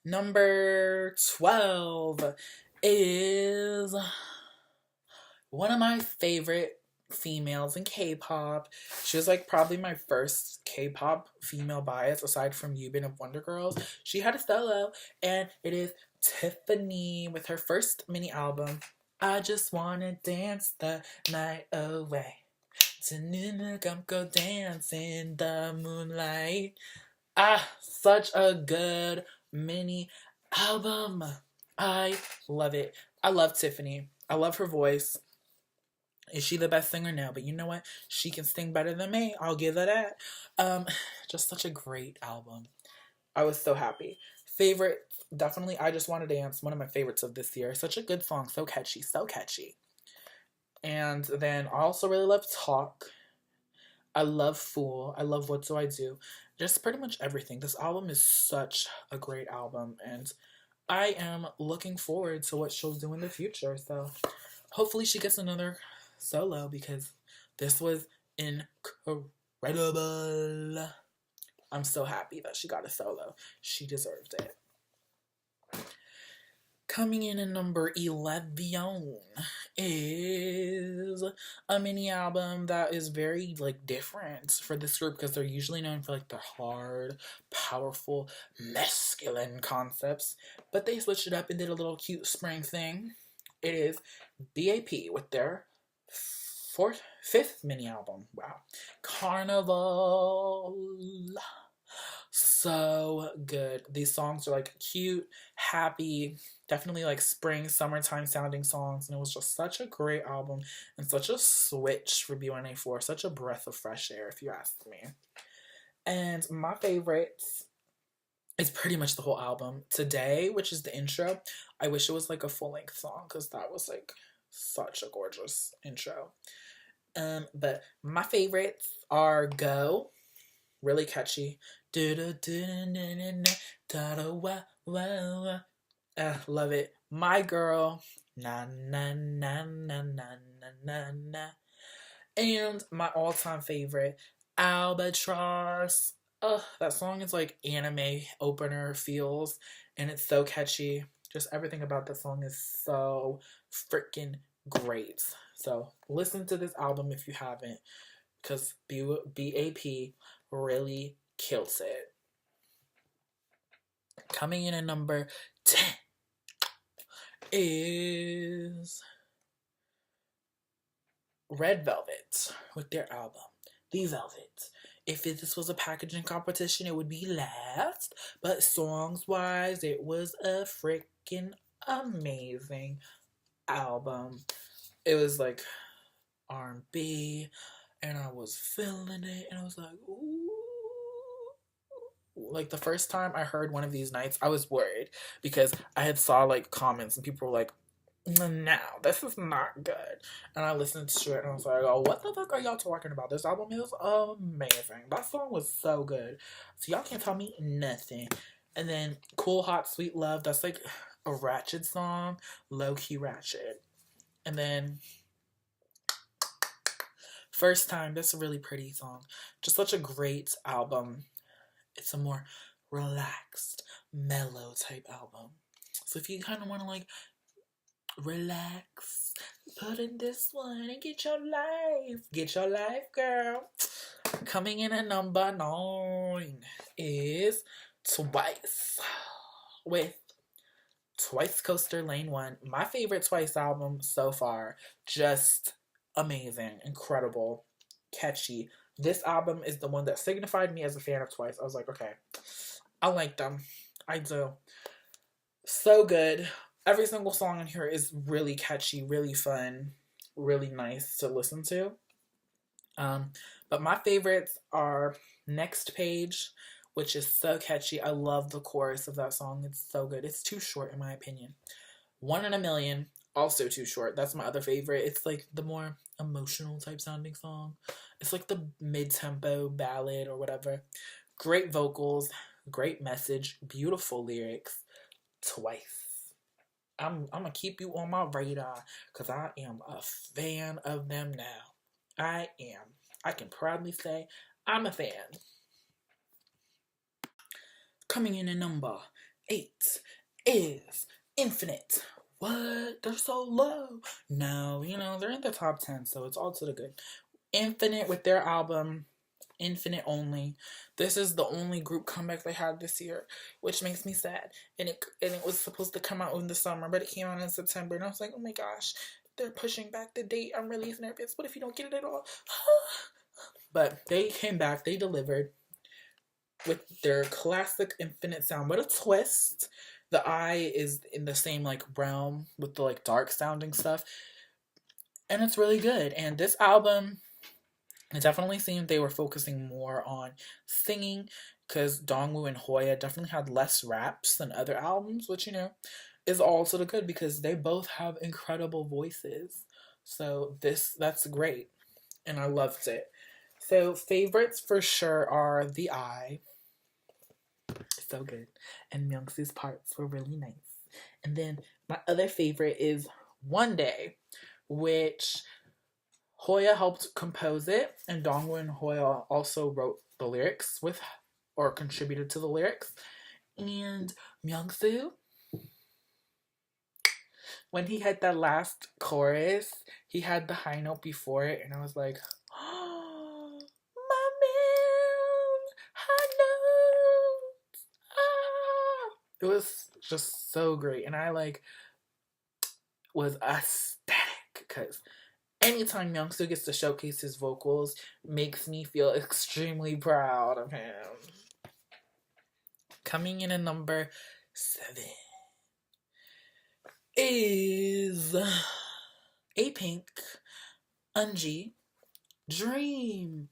Number 12 is one of my favorite females in K-pop. She was like probably my first K-pop female bias aside from Yubin of Wonder Girls. She had a solo, and it is Tiffany with her first mini album. I just wanna dance the night away. Come go dance in the moonlight. Ah, such a good mini album. I love it. I love Tiffany. I love her voice. Is she the best singer? No, but you know what? She can sing better than me. I'll give her that. Um, just such a great album. I was so happy. Favorite, definitely I Just Want to Dance, one of my favorites of this year. Such a good song, so catchy, so catchy. And then I also really love Talk. I love Fool. I love What Do I Do? Just pretty much everything. This album is such a great album, and I am looking forward to what she'll do in the future. So hopefully she gets another solo because this was incredible. I'm so happy that she got a solo. She deserved it. Coming in at number 11 is a mini album that is very like different for this group because they're usually known for like the hard, powerful, masculine concepts, but they switched it up and did a little cute spring thing. It is BAP with their fifth mini album. Wow, Carnival. So good. These songs are like cute, happy, definitely like spring, summertime sounding songs, and it was just such a great album and such a switch for B1A4, such a breath of fresh air, if you ask me. And my favorites is pretty much the whole album. Today, which is the intro, I wish it was like a full length song because that was like such a gorgeous intro. But my favorites are Go, really catchy. Love it. My Girl, na na na na na na na. And my all-time favorite, Albatross. That song is like anime opener feels, and it's so catchy. Just everything about that song is so freaking great. So listen to this album if you haven't, because BAP really kills it. Coming in at number 10 is Red Velvet with their album, The Velvet. If this was a packaging competition, it would be last, but songs-wise, it was a freaking amazing album. It was like R&B, and I was feeling it, and I was like, ooh. Like the first time I heard One of These Nights, I was worried because I had saw like comments and people were like, no, this is not good. And I listened to it and I was like, oh, what the fuck are y'all talking about? This album is amazing. That song was so good. So y'all can't tell me nothing. And then Cool Hot Sweet Love, that's like a ratchet song, low-key ratchet. And then First Time, that's a really pretty song. Just such a great album. It's a more relaxed, mellow type album. So if you kind of want to like relax, put in this one and get your life, girl. Coming in at number 9 is Twice with Twice Coaster Lane 1. My favorite Twice album so far. Just amazing, incredible, catchy. This album is the one that signified me as a fan of Twice. I was like, okay, I like them. I do. So good. Every single song in here is really catchy, really fun, really nice to listen to. But my favorites are Next Page, which is so catchy. I love the chorus of that song. It's so good. It's too short in my opinion. 1 in a Million, also too short. That's my other favorite. It's like the more emotional type sounding song. It's like the mid-tempo ballad or whatever. Great vocals, great message, beautiful lyrics. Twice. I'm gonna keep you on my radar because I am a fan of them now. I am. I can proudly say I'm a fan. Coming in at number 8 is Infinite. What? They're so low. No, they're in the top 10, so it's all to the good. Infinite with their album Infinite Only. This is the only group comeback they had this year, which makes me sad. And it was supposed to come out in the summer, but it came out in September, and I was like, oh my gosh, they're pushing back the date. I'm really nervous. What if you don't get it at all? But they came back. They delivered with their classic Infinite sound, but a twist. The eye is in the same like realm with the like dark sounding stuff, and it's really good. And this album, it definitely seemed they were focusing more on singing, because Dongwoo and Hoya definitely had less raps than other albums, which is also the good because they both have incredible voices. So that's great, and I loved it. So favorites for sure are The Eye. So good. And Myungsu's parts were really nice. And then my other favorite is One Day, which Hoya helped compose it, and Dongwoo and Hoya also wrote the lyrics with, or contributed to the lyrics. And Myungsu, when he had that last chorus, he had the high note before it, and I was like, oh, my man, high notes. Ah. It was just so great, and I was ecstatic because anytime Myungsu gets to showcase his vocals makes me feel extremely proud of him. Coming in at number 7 is A-Pink, Eunji, Dream.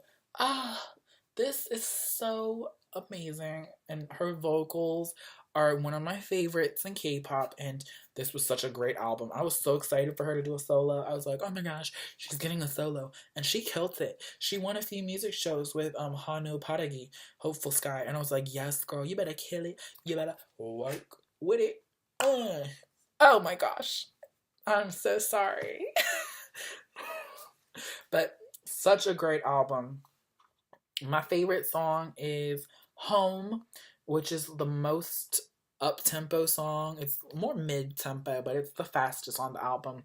This is so amazing, and her vocals are one of my favorites in K-pop, and this was such a great album. I was so excited for her to do a solo. I was like, oh my gosh, she's getting a solo, and she killed it. She won a few music shows with Hanu Paragi, Hopeful Sky, and I was like, yes, girl, you better kill it. You better work with it. Oh my gosh, I'm so sorry. But such a great album. My favorite song is Home, which is the most up-tempo song. It's more mid-tempo, but it's the fastest on the album.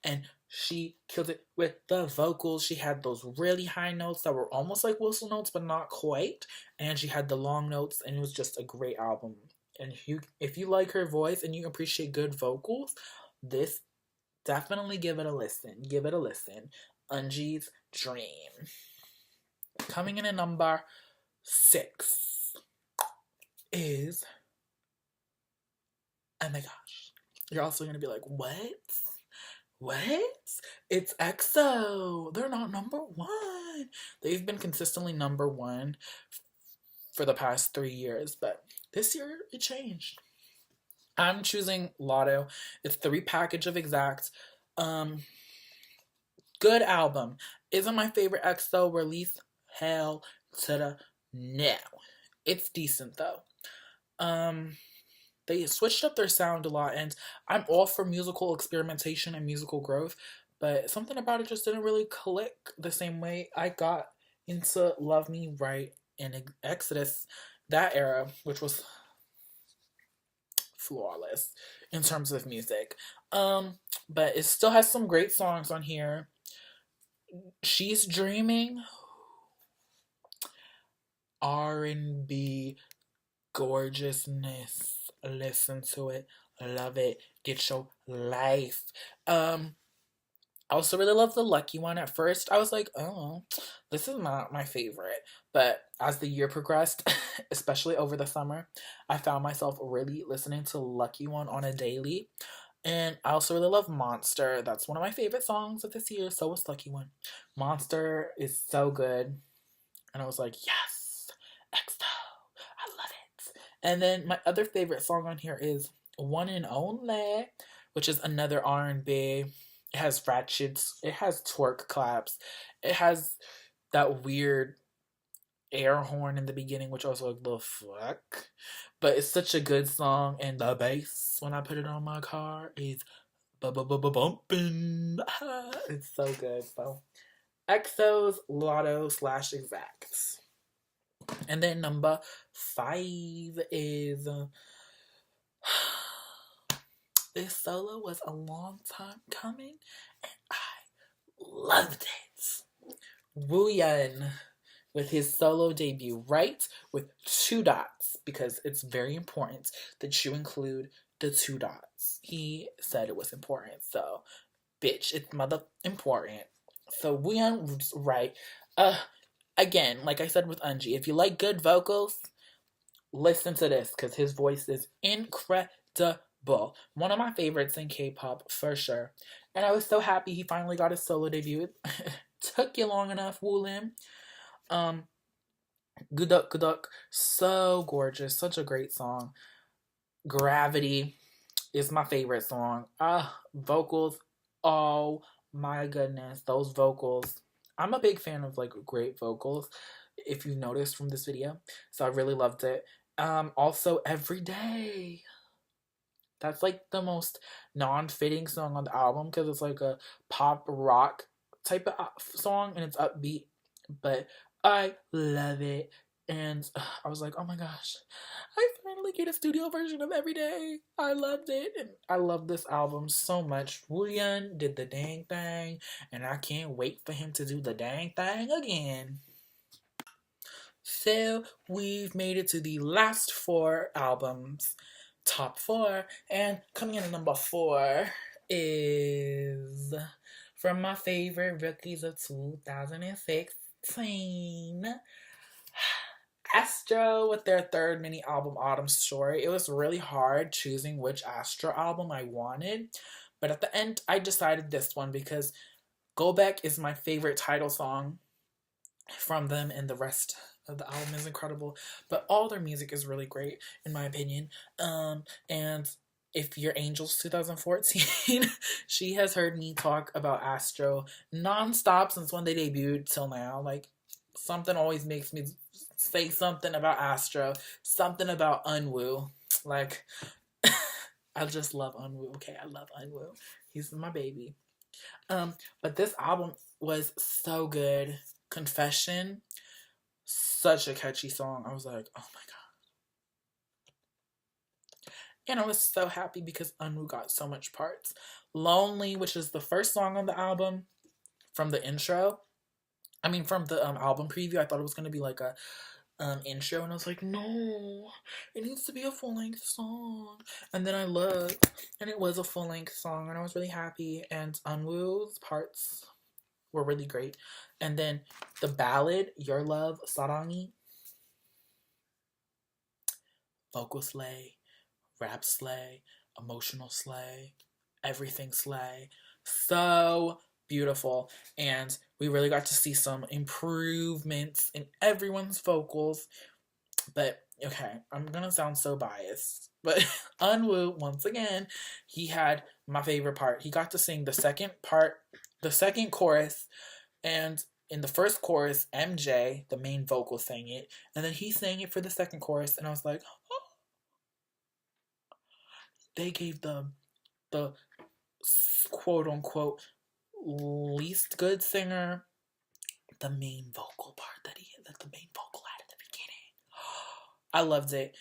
And she killed it with the vocals. She had those really high notes that were almost like whistle notes, but not quite. And she had the long notes, and it was just a great album. And if you like her voice and you appreciate good vocals, this, definitely give it a listen. Give it a listen. Eunji's Dream. Coming in at number 6 is, oh my gosh, you're also gonna be like, what? It's EXO. They're not number 1. They've been consistently number 1 for the past 3 years, but this year it changed. I'm choosing Lotto. It's the repackage of Exact. Good album. Isn't my favorite EXO release? Hell to the no. It's decent though. They switched up their sound a lot, and I'm all for musical experimentation and musical growth, but something about it just didn't really click the same way I got into Love Me Right and Exodus, that era, which was flawless in terms of music. But it still has some great songs on here. She's Dreaming, R&B gorgeousness. Listen to it, love it, get your life. I also really love the Lucky One. At first I was like, oh, this is not my favorite, but as the year progressed, especially over the summer, I found myself really listening to Lucky One on a daily. And I also really love Monster. That's one of my favorite songs of this year. So was Lucky One. Monster is so good, and I was like, yes, EXO, I love it. And then my other favorite song on here is One and Only, which is another R&B. It has ratchets. It has twerk claps. It has that weird air horn in the beginning, which I was like, the fuck? But it's such a good song, and the bass, when I put it on my car, is bumping. It's so good. So EXO's Lotto / Exact. And then number 5 is This solo was a long time coming, and I loved it. Wooyoung with his solo debut, right? With 2 dots, because it's very important that you include the 2 dots. He said it was important, so bitch, it's mother important. So Wooyoung was right. Again, like I said with Unji, if you like good vocals, listen to this because his voice is incredible. One of my favorites in K-pop for sure. And I was so happy he finally got his solo debut. It took you long enough, Woolim. Um, Guduk Guduk, so gorgeous, such a great song. Gravity is my favorite song. Vocals, oh my goodness, those vocals. I'm a big fan of like great vocals, if you noticed from this video. So I really loved it. Also Every Day. That's like the most non-fitting song on the album because it's like a pop rock type of song and it's upbeat, but I love it. And I was like, oh my gosh, I finally get a studio version of Every Day. I loved it. And I love this album so much. Wooyoung did the dang thing, and I can't wait for him to do the dang thing again. So we've made it to the last 4 albums, top 4, and coming in at number 4 is from my favorite rookies of 2016, Astro with their 3rd mini album Autumn Story. It was really hard choosing which Astro album I wanted, but at the end I decided this one because Go Back is my favorite title song from them, and the rest of the album is incredible, but all their music is really great in my opinion. And if you're Angels 2014, she has heard me talk about Astro nonstop since when they debuted till now. Like, something always makes me say something about Astro, something about Unwoo. Like, I just love Unwoo. Okay, I love Unwoo. He's my baby. But this album was so good. Confession, such a catchy song. I was like, oh my god. And I was so happy because Unwoo got so much parts. Lonely, which is the first song on the album, from the intro. I mean, from the album preview, I thought it was going to be like a intro, and I was like, no, it needs to be a full-length song. And then I looked, and it was a full-length song, and I was really happy. And Unwoo's parts were really great. And then the ballad, Your Love, Sarangi, vocal slay, rap slay, emotional slay, everything slay. So beautiful. And we really got to see some improvements in everyone's vocals. But okay, I'm gonna sound so biased, but Unwoo, once again, he had my favorite part. He got to sing the second chorus, and in the first chorus, MJ, the main vocal, sang it, and then he sang it for the second chorus, and I was like, oh. They gave the quote unquote least good singer the main vocal part that the main vocal had at the beginning. I loved it.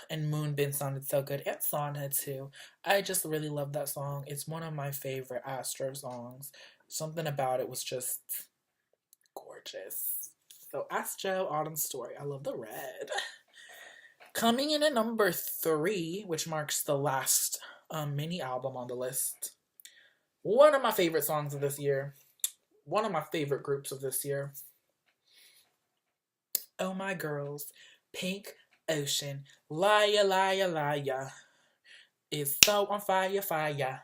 And Moonbin sounded so good. And Sana too. I just really love that song. It's one of my favorite Astro songs. Something about it was just gorgeous. So Astro, Autumn Story. I love the red. Coming in at number 3, which marks the last mini album on the list. One of my favorite songs of this year. One of my favorite groups of this year. Oh My Girls, Pink Ocean, Liar, Liar, Liar. It's so on fire, fire.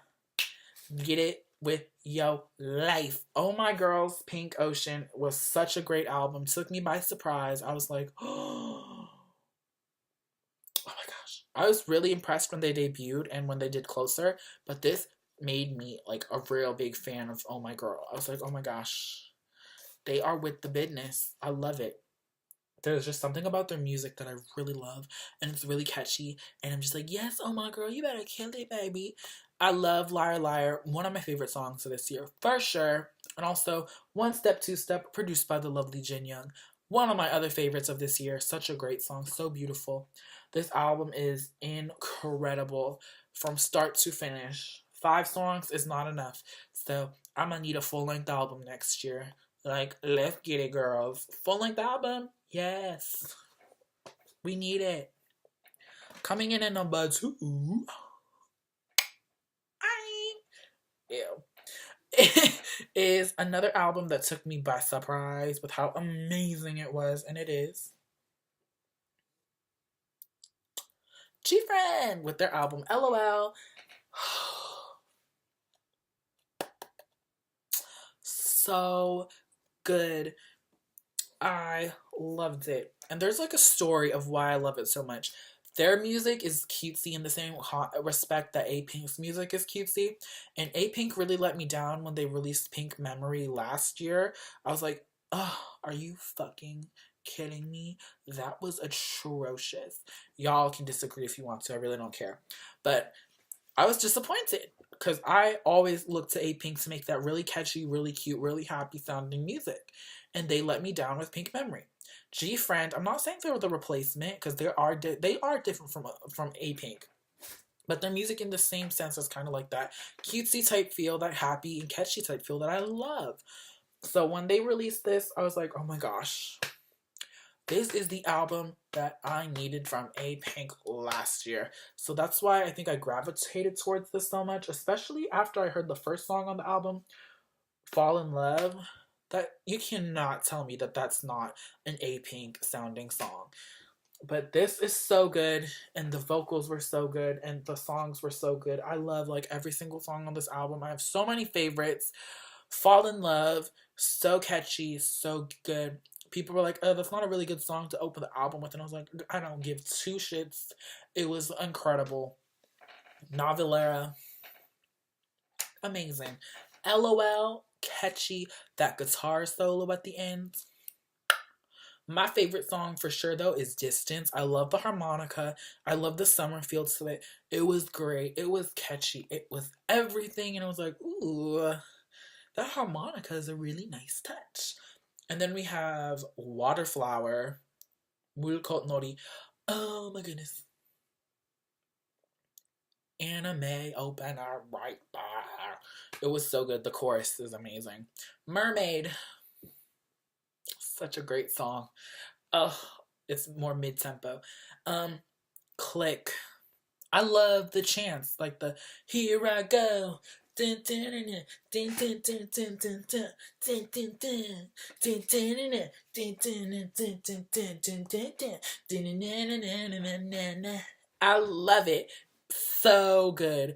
Get it with your life. Oh My Girls, Pink Ocean was such a great album. Took me by surprise. I was like, oh my gosh. I was really impressed when they debuted and when they did Closer, but this made me like a real big fan of Oh My Girl. I was like, oh my gosh. They are with the business. I love it. There's just something about their music that I really love, and it's really catchy, and I'm just like, yes, Oh My Girl, you better kill it, baby. I love Liar Liar, one of my favorite songs of this year, for sure, and also One Step, Two Step, produced by the lovely Jin Young. one of my other favorites of this year. Such a great song, so beautiful. This album is incredible from start to finish. 5 songs is not enough. So I'm gonna need a full length album next year. Like, let's get it, girls. Full length album? Yes. We need it. Coming in at number 2. Ew. Is another album that took me by surprise with how amazing it was, and it is GFRIEND with their album LOL. So good. I loved it. And there's like a story of why I love it so much. Their music is cutesy in the same respect that A-Pink's music is cutesy. And A-Pink really let me down when they released Pink Memory last year. I was like, oh, are you fucking kidding me? That was atrocious. Y'all can disagree if you want to. I really don't care. But I was disappointed because I always look to A-Pink to make that really catchy, really cute, really happy sounding music. And they let me down with Pink Memory. GFRIEND, I'm not saying they were the replacement because they are different from A-Pink. But their music in the same sense is kind of like that cutesy type feel, that happy and catchy type feel that I love. So when they released this, I was like, oh my gosh. This is the album that I needed from A-Pink last year. So that's why I think I gravitated towards this so much, especially after I heard the first song on the album, Fall in Love. That you cannot tell me that that's not an A-Pink sounding song. But this is so good, and the vocals were so good, and the songs were so good. I love like every single song on this album. I have so many favorites. Fall in Love, so catchy, so good. People were like, oh, that's not a really good song to open the album with. And I was like, I don't give 2 shits. It was incredible. Novelera, amazing. LOL, catchy. That guitar solo at the end. My favorite song for sure though is Distance. I love the harmonica. I love the summer feel to it. It was great. It was catchy. It was everything. And I was like, ooh, that harmonica is a really nice touch. And then we have Waterflower, Mulkot Nori. Oh my goodness. Anime opener right there. It was so good. The chorus is amazing. Mermaid. Such a great song. Oh, it's more mid-tempo. Click. I love the chants. Like the here I go. I love it. So good.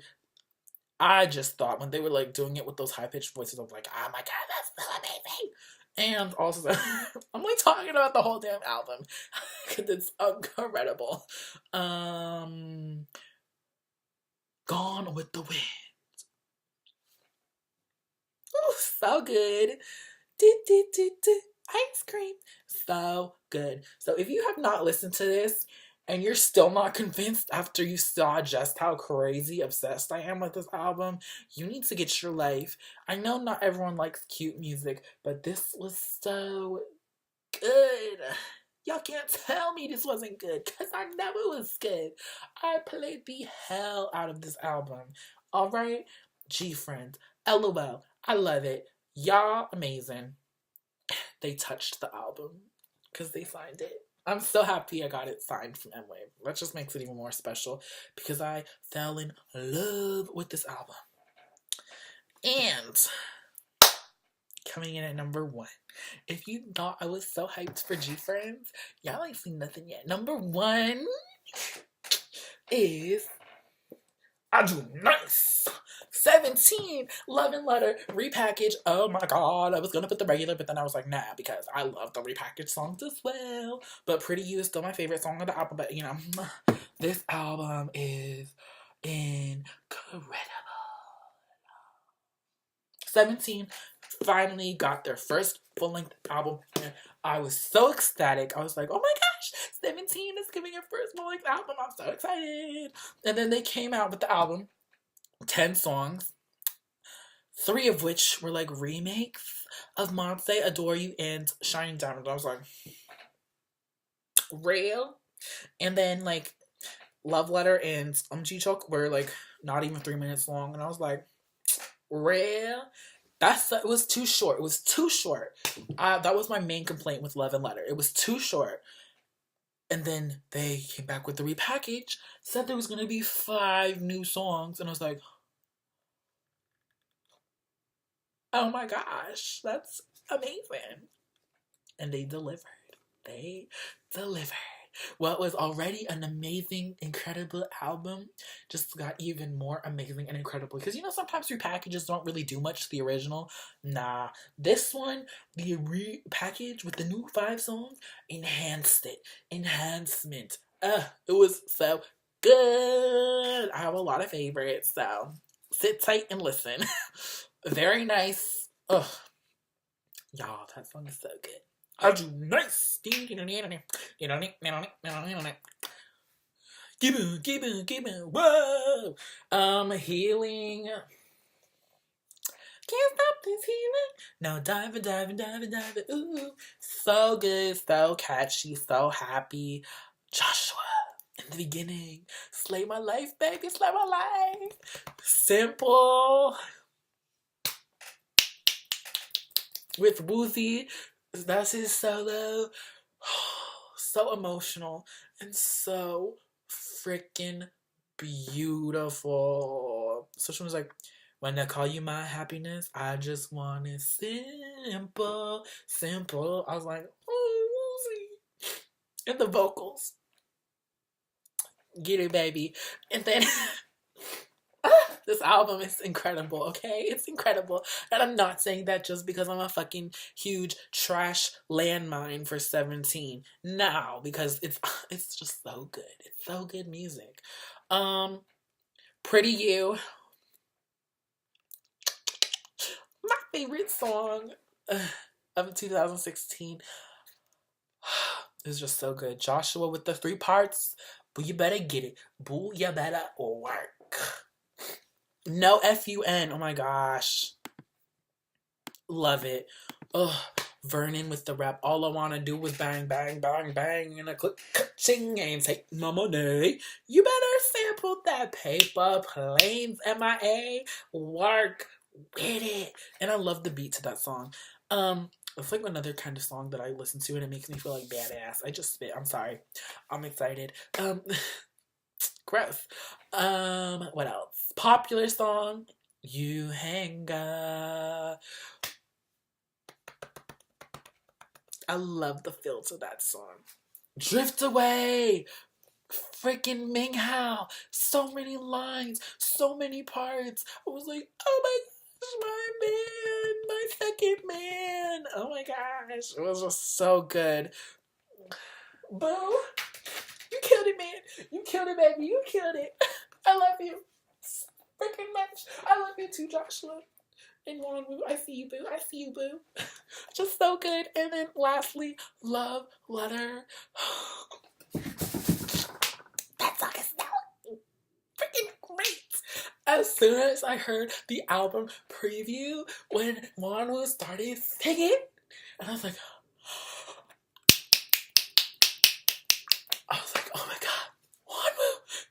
I just thought when they were like doing it with those high-pitched voices, I was like, oh my god, that's so amazing. And also, I'm like talking about the whole damn album because it's incredible. Gone with the Wind. Ooh, so good. Ice cream. So good. So if you have not listened to this and you're still not convinced after you saw just how crazy obsessed I am with this album, you need to get your life. I know not everyone likes cute music, but this was so good. Y'all can't tell me this wasn't good, because I know it was good. I played the hell out of this album. Alright? GFRIEND. LOL. I love it. Y'all amazing. They touched the album because they signed it. I'm so happy I got it signed from M-Wave. That just makes it even more special because I fell in love with this album. And coming in at number 1. If you thought I was so hyped for GFRIEND, y'all ain't seen nothing yet. Number 1 is I Do Nice. 17, Love and Letter, repackage. Oh my god, I was gonna put the regular, but then I was like, nah, because I love the repackaged songs as well. But Pretty You is still my favorite song on the album, but you know, this album is incredible. 17 finally got their first full-length album, and I was so ecstatic. I was like, oh my gosh, 17 is giving their first full-length album. I'm so excited. And then they came out with the album. 10 songs, 3 of which were like remakes of Monse, Adore You, and Shining Diamond. I was like, Real. And then like Love Letter and G-Choke were like not even 3 minutes long, and I was like, real. It was too short. It was too short. That was my main complaint with Love and Letter. It was too short. And then they came back with the repackage, said there was gonna be 5 new songs, and I was like, oh my gosh, that's amazing. And they delivered. They delivered. What was already an amazing, incredible album just got even more amazing and incredible. Because, you know, sometimes repackages don't really do much to the original. Nah. This one, the repackage with the new 5 songs, enhanced it. Enhancement. It was so good. I have a lot of favorites, so sit tight and listen. Very nice. Ugh. Y'all, that song is so good. How'd you nice? Give it, whoa. Healing. Can't stop this healing. No, diving. Ooh, so good, so catchy, so happy. Joshua in the beginning. Slay my life, baby, slay my life. Simple. With Woozy. That's his solo. So emotional and so freaking beautiful. So she was like, when I call you my happiness, I just want it simple, simple. I was like, oh, Woozy. And the vocals. Get it, baby. And then this album is incredible, okay? It's incredible. And I'm not saying that just because I'm a fucking huge trash landmine for 17. No, because it's just so good. It's so good music. Pretty You. My favorite song of 2016. It's just so good. Joshua with the 3 parts. Boo, you better get it. Boo, you better work. No FUN. Oh my gosh. Love it. Ugh. Vernon with the rap. All I want to do is bang, bang, bang, bang. And a click, ching, and take my money. You better sample that paper planes, MIA. Work with it. And I love the beat to that song. It's like another kind of song that I listen to and it makes me feel like badass. I just spit. I'm sorry. I'm excited. Gross. What else? Popular song. You hang up. I love the feel to that song. Drift Away. Freaking Ming Hao. So many lines. So many parts. I was like, oh my gosh, my man. My second man. Oh my gosh. It was just so good. Boo. You killed it, man. You killed it, baby. You killed it. I love you freaking much. I love you too, Joshua. And Woo, I see you, boo. I see you, boo. Just so good. And then lastly, Love Letter. That song is so freaking great. As soon as I heard the album preview when Woo started singing, and I was like, oh my god, Woo,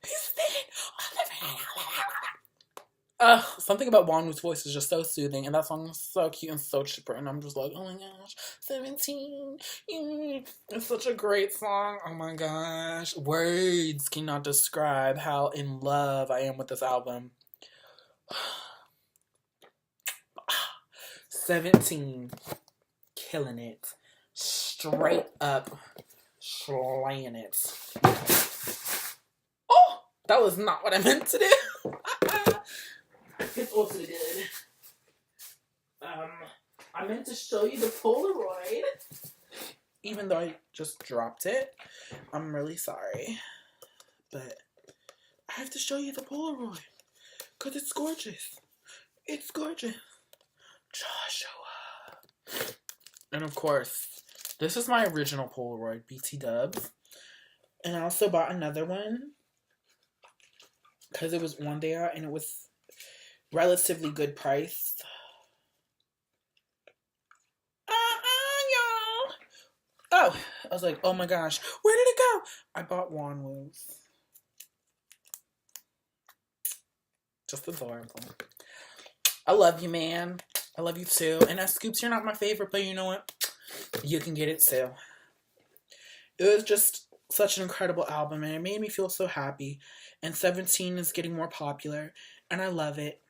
he's singing. Something about Woo's voice is just so soothing, and that song is so cute and so chipper, and I'm just like, oh my gosh, 17, it's such a great song, oh my gosh, words cannot describe how in love I am with this album. 17, killing it, straight up, slaying it. Oh, that was not what I meant to do. It's also good. I meant to show you the Polaroid. Even though I just dropped it. I'm really sorry. But I have to show you the Polaroid. Because it's gorgeous. It's gorgeous. Joshua. And of course, this is my original Polaroid, BT Dubs. And I also bought another one. Because it was one day out and it was relatively good price. Y'all. Oh, I was like, oh my gosh, where did I bought Wonwoo's. Just adorable. I love you, man. I love you too. And Scoops, you're not my favorite, but you know what? You can get it too. It was just such an incredible album, and it made me feel so happy. And 17 is getting more popular, and I love it.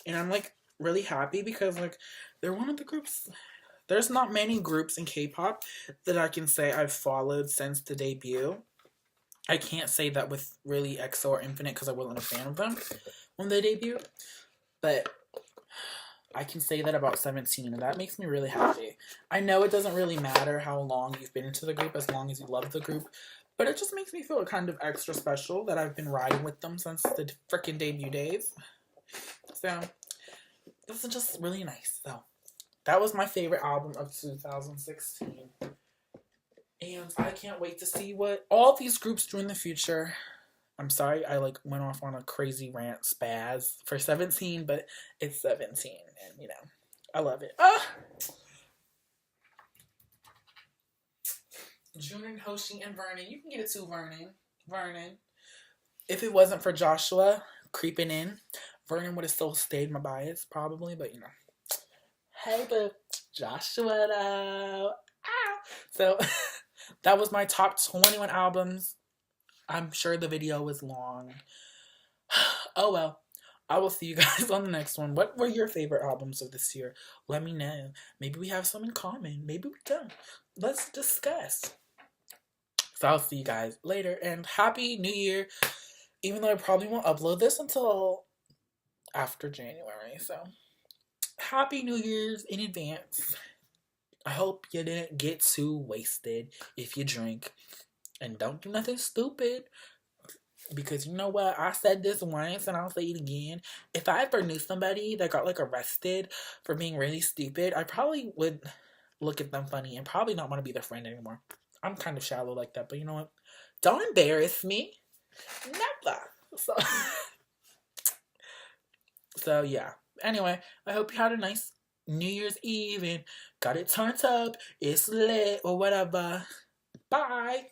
And I'm like really happy because like they're one of the groups. There's not many groups in K-pop that I can say I've followed since the debut. I can't say that with really EXO or Infinite because I wasn't a fan of them when they debuted. But I can say that about 17, and that makes me really happy. I know it doesn't really matter how long you've been into the group as long as you love the group. But it just makes me feel kind of extra special that I've been riding with them since the freaking debut days. So, this is just really nice. So, that was my favorite album of 2016. And I can't wait to see what all these groups do in the future. I'm sorry I like went off on a crazy rant spaz for 17, but it's 17 and you know, I love it. Junin, Hoshi, and Vernon. You can get it too, Vernon. If it wasn't for Joshua creeping in, Vernon would have still stayed my bias, probably, but you know. Hey, but Joshua though. Ow. So that was my top 21 albums. I'm sure the video was long. Oh well. I will see you guys on the next one. What were your favorite albums of this year? Let me know. Maybe we have some in common. Maybe we don't. Let's discuss. So I'll see you guys later. And Happy New Year. Even though I probably won't upload this until after January. So Happy New Year's in advance. I hope you didn't get too wasted if you drink. And don't do nothing stupid. Because you know what? I said this once and I'll say it again. If I ever knew somebody that got like arrested for being really stupid, I probably would look at them funny and probably not want to be their friend anymore. I'm kind of shallow like that, but you know what? Don't embarrass me. Never. So yeah. Anyway, I hope you had a nice New Year's Eve and got it turned up. It's lit or whatever. Bye.